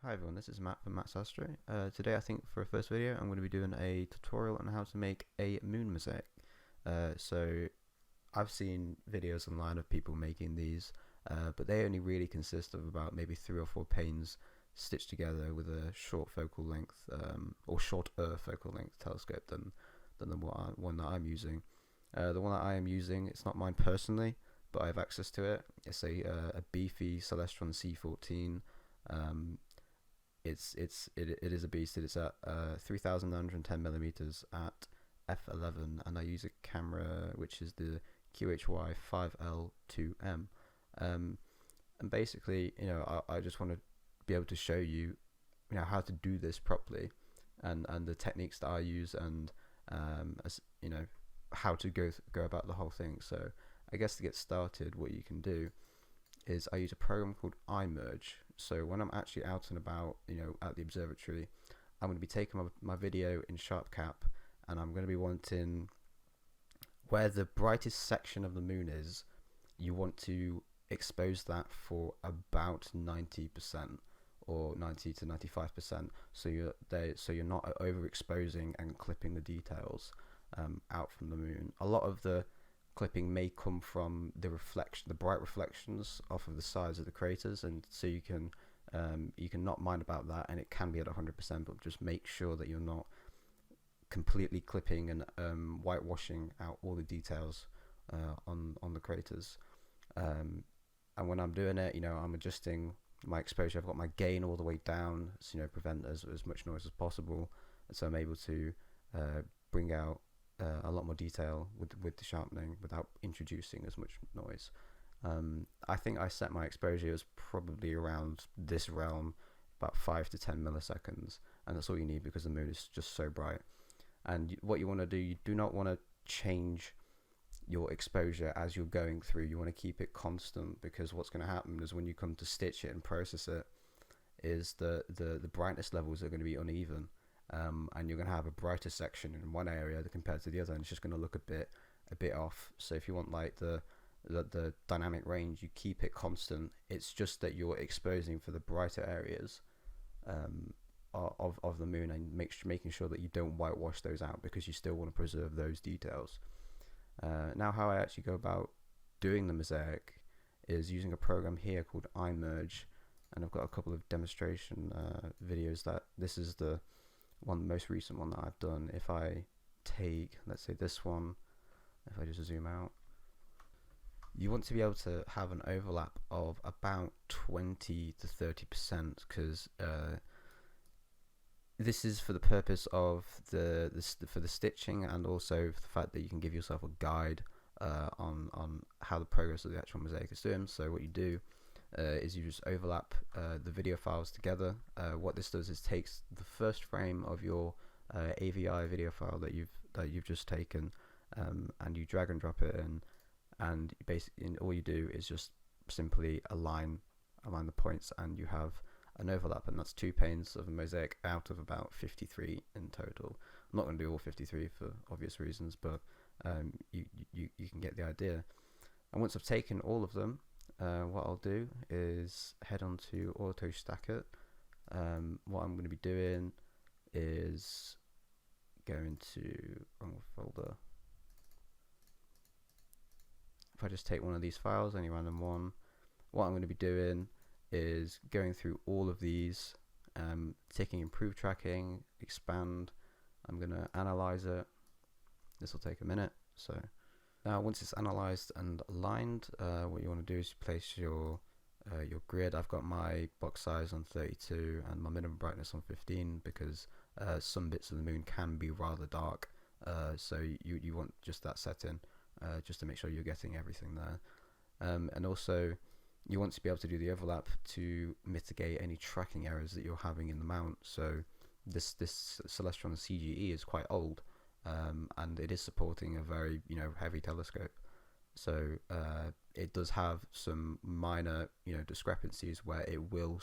Hi everyone, this is Matt from Matt's Astro. Today I think for a first video I'm going to be doing a tutorial on how to make a moon mosaic. So I've seen videos online of people making these, but they only really consist of about maybe 3 or 4 panes stitched together with a short focal length, or shorter focal length telescope than the one that I'm using. The one that I am using, it's not mine personally, but I have access to it. It's a beefy Celestron C14. It is a beast. It's at 3,910 millimeters at f11, and I use a camera which is the QHY 5L2M. And basically, I just want to be able to show you, how to do this properly, and the techniques that I use, and as how to go about the whole thing. So I guess to get started, what you can do is I use a program called iMerge. So when I'm actually out and about, at the observatory, I'm going to be taking my video in sharpcap, and I'm going to be wanting where the brightest section of the moon is. You want to expose that for about 90% or 90 to 95%, so you're not overexposing and clipping the details out from the moon. A lot of the clipping may come from the bright reflections off of the sides of the craters, and so you can not mind about that, and it can be at 100%, but just make sure that you're not completely clipping and whitewashing out all the details on the craters. And when I'm doing it, I'm adjusting my exposure. I've got my gain all the way down, so prevent as much noise as possible, and so I'm able to bring out a lot more detail with the sharpening without introducing as much noise. I think I set my exposure as probably around this realm, about 5 to 10 milliseconds, and that's all you need because the moon is just so bright. And what you want to do, you do not want to change your exposure as you're going through. You want to keep it constant, because what's going to happen is when you come to stitch it and process it, is the brightness levels are going to be uneven. And you're going to have a brighter section in one area compared to the other, and it's just going to look a bit off. So if you want like the dynamic range, you keep it constant. It's just that you're exposing for the brighter areas of the moon, and making sure that you don't whitewash those out, because you still want to preserve those details. Now, how I actually go about doing the mosaic is using a program here called iMerge, and I've got a couple of demonstration videos. That this is the most recent one that I've done. If I take, let's say this one, if I just zoom out, you want to be able to have an overlap of about 20 to 30%, because this is for the purpose of for the stitching, and also for the fact that you can give yourself a guide on how the progress of the actual mosaic is doing. So what you do is you just overlap the video files together. What this does is takes the first frame of your AVI video file that you've just taken, and you drag and drop it in, and basically all you do is just simply align the points, and you have an overlap, and that's 2 panes of a mosaic out of about 53 in total. I'm not going to do all 53 for obvious reasons, but you can get the idea. And once I've taken all of them, what I'll do is head on to auto stack it. What I'm going to be doing is going to wrong folder. If I just take one of these files, any random one, what I'm going to be doing is going through all of these, taking improve tracking, expand. I'm going to analyze it. This will take a minute. So now, once it's analyzed and aligned, what you want to do is place your grid. I've got my box size on 32 and my minimum brightness on 15, because some bits of the moon can be rather dark. So you want just that setting, just to make sure you're getting everything there. And also, you want to be able to do the overlap to mitigate any tracking errors that you're having in the mount. So this Celestron CGE is quite old. And it is supporting a very heavy telescope, so it does have some minor discrepancies where it will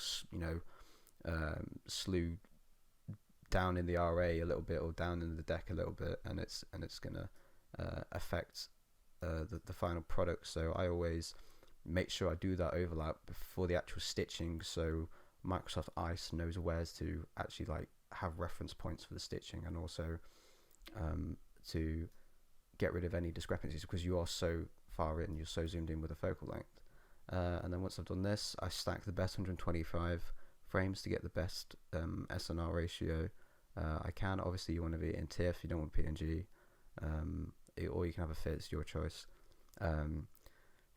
slew down in the RA a little bit, or down in the deck a little bit, and it's gonna affect the final product. So I always make sure I do that overlap before the actual stitching, so Microsoft Ice knows where to actually like have reference points for the stitching, and also to get rid of any discrepancies, because you are so far in, you're so zoomed in with the focal length. And then once I've done this, I stack the best 125 frames to get the best SNR ratio I can. Obviously you want to be in TIFF, you don't want PNG, or you can have a fit, it's your choice.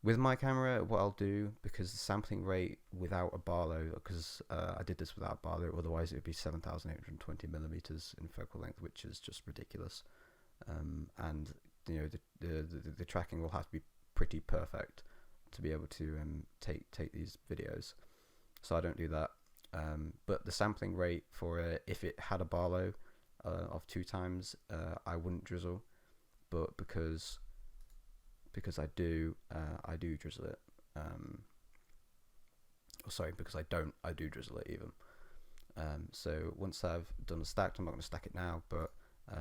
With my camera, what I'll do, because the sampling rate without a Barlow, because I did this without Barlow, otherwise it would be 7,820 millimeters in focal length, which is just ridiculous. And you know, the tracking will have to be pretty perfect to be able to take these videos. So I don't do that. But the sampling rate for it, if it had a Barlow of 2 times, I wouldn't drizzle. But because I do drizzle it. Because I don't, I do drizzle it even. So once I've done the stacked, I'm not going to stack it now, but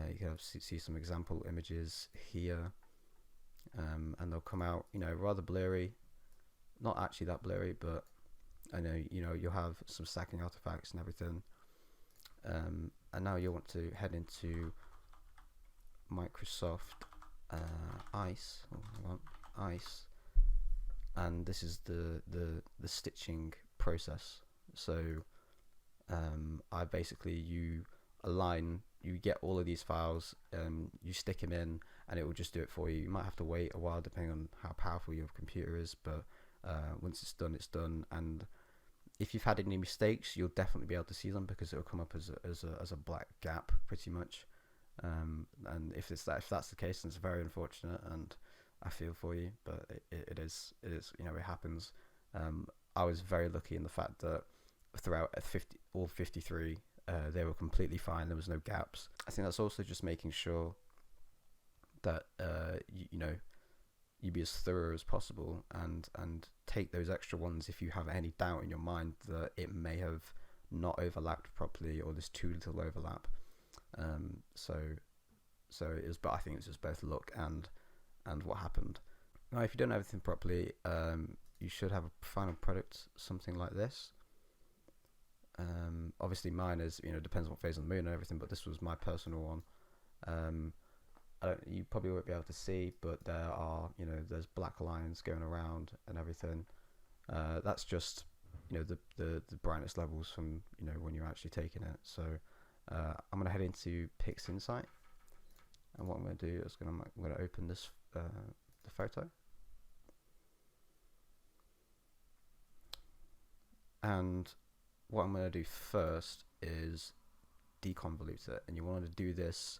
you can see some example images here, and they'll come out, you know, rather blurry. Not actually that blurry, but I know, you know, you'll have some stacking artifacts and everything. And now you'll want to head into Microsoft Ice, Ice, and this is the stitching process. So I basically, you get all of these files, you stick them in, and it will just do it for you. You might have to wait a while depending on how powerful your computer is, but once it's done, it's done. And if you've had any mistakes, you'll definitely be able to see them, because it will come up as a black gap pretty much. And if that's the case, then it's very unfortunate, and I feel for you, but it is, you know, it happens. I was very lucky in the fact that throughout all 53, they were completely fine. There was no gaps. I think that's also just making sure that you know, you be as thorough as possible, and take those extra ones if you have any doubt in your mind that it may have not overlapped properly, or there's too little overlap. So it is, but I think it's just both luck and what happened. Now, if you don't know everything properly, you should have a final product something like this. Obviously mine is, you know, depends on what phase of the moon and everything, but this was my personal one. You probably won't be able to see, but there are, you know, there's black lines going around and everything. That's just, you know, the brightness levels from, you know, when you're actually taking it. So I'm going to head into pixinsight, and what I'm going to do is I'm going to open this the photo, and what I'm going to do first is deconvolute it. And you want to do this,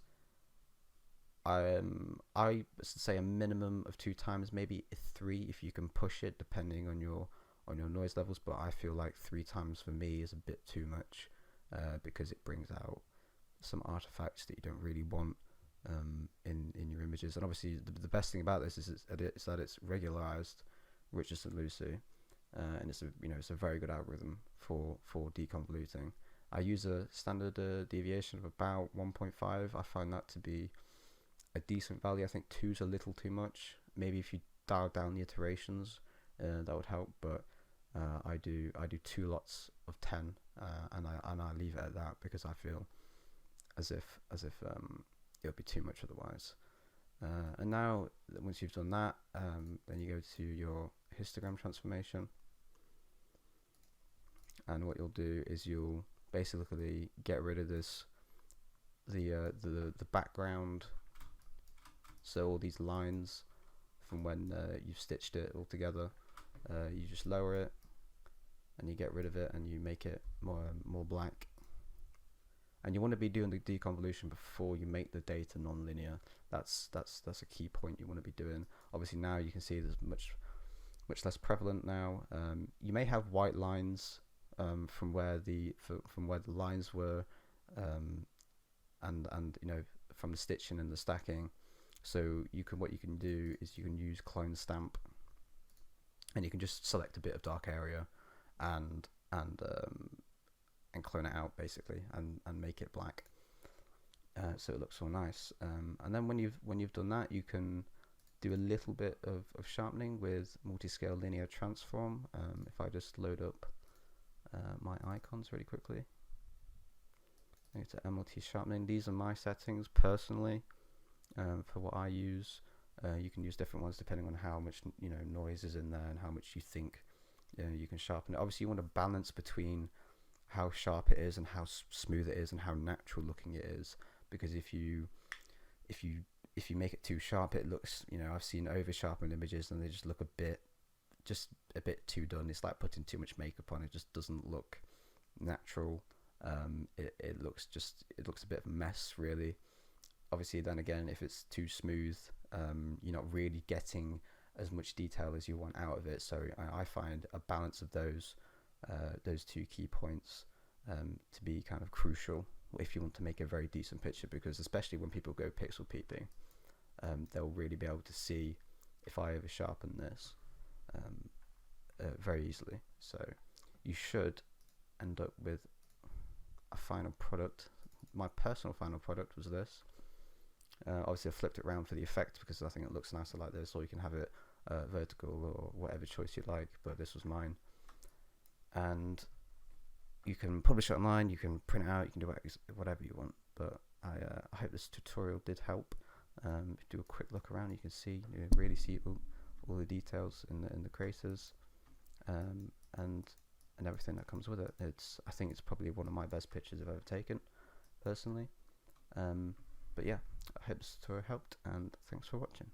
I say a minimum of 2 times, maybe 3 if you can push it, depending on your noise levels. But I feel like 3 times for me is a bit too much, because it brings out some artifacts that you don't really want in your images. And obviously the best thing about this is that it's regularized Richardson Lucy, and it's a very good algorithm for deconvoluting. I use a standard deviation of about 1.5. I find that to be a decent value. I think 2 is a little too much. Maybe if you dial down the iterations, that would help. But I do 2 lots of 10, and I leave it at that, because I feel as if it'll be too much otherwise. And now once you've done that, then you go to your histogram transformation, and what you'll do is you'll basically get rid of this the background. So all these lines from when you've stitched it all together, you just lower it and you get rid of it, and you make it more black. And you want to be doing the deconvolution before you make the data non-linear. That's a key point you want to be doing. Obviously now you can see there's much less prevalent now. You may have white lines from where the lines were, and you know, from the stitching and the stacking. So what you can do is you can use clone stamp, and you can just select a bit of dark area and clone it out basically, and make it black, so it looks all nice. And then when you've done that, you can do a little bit of sharpening with multi-scale linear transform. If I just load up my icons really quickly. Go to MLT sharpening. These are my settings personally for what I use. You can use different ones depending on how much noise is in there and how much you think you can sharpen it. Obviously, you want a balance between how sharp it is and how smooth it is and how natural looking it is. Because if you make it too sharp, it looks, I've seen over sharpened images and they just look a bit too done. It's like putting too much makeup on. It just doesn't look natural. It looks a bit of a mess, really. Obviously, then again, if it's too smooth, you're not really getting as much detail as you want out of it. So I find a balance of those two key points to be kind of crucial if you want to make a very decent picture, because especially when people go pixel peeping, they'll really be able to see if I over sharpen this very easily. So you should end up with a final product. My personal final product was this. Obviously I flipped it around for the effect because I think it looks nicer like this, or you can have it vertical or whatever choice you like, but this was mine. And you can publish it online, you can print it out, you can do whatever you want, but I hope this tutorial did help. If you do a quick look around, you can see, really see all the details in the craters and everything that comes with it. I think it's probably one of my best pictures I've ever taken, personally. But yeah, I hope this tutorial helped, and thanks for watching.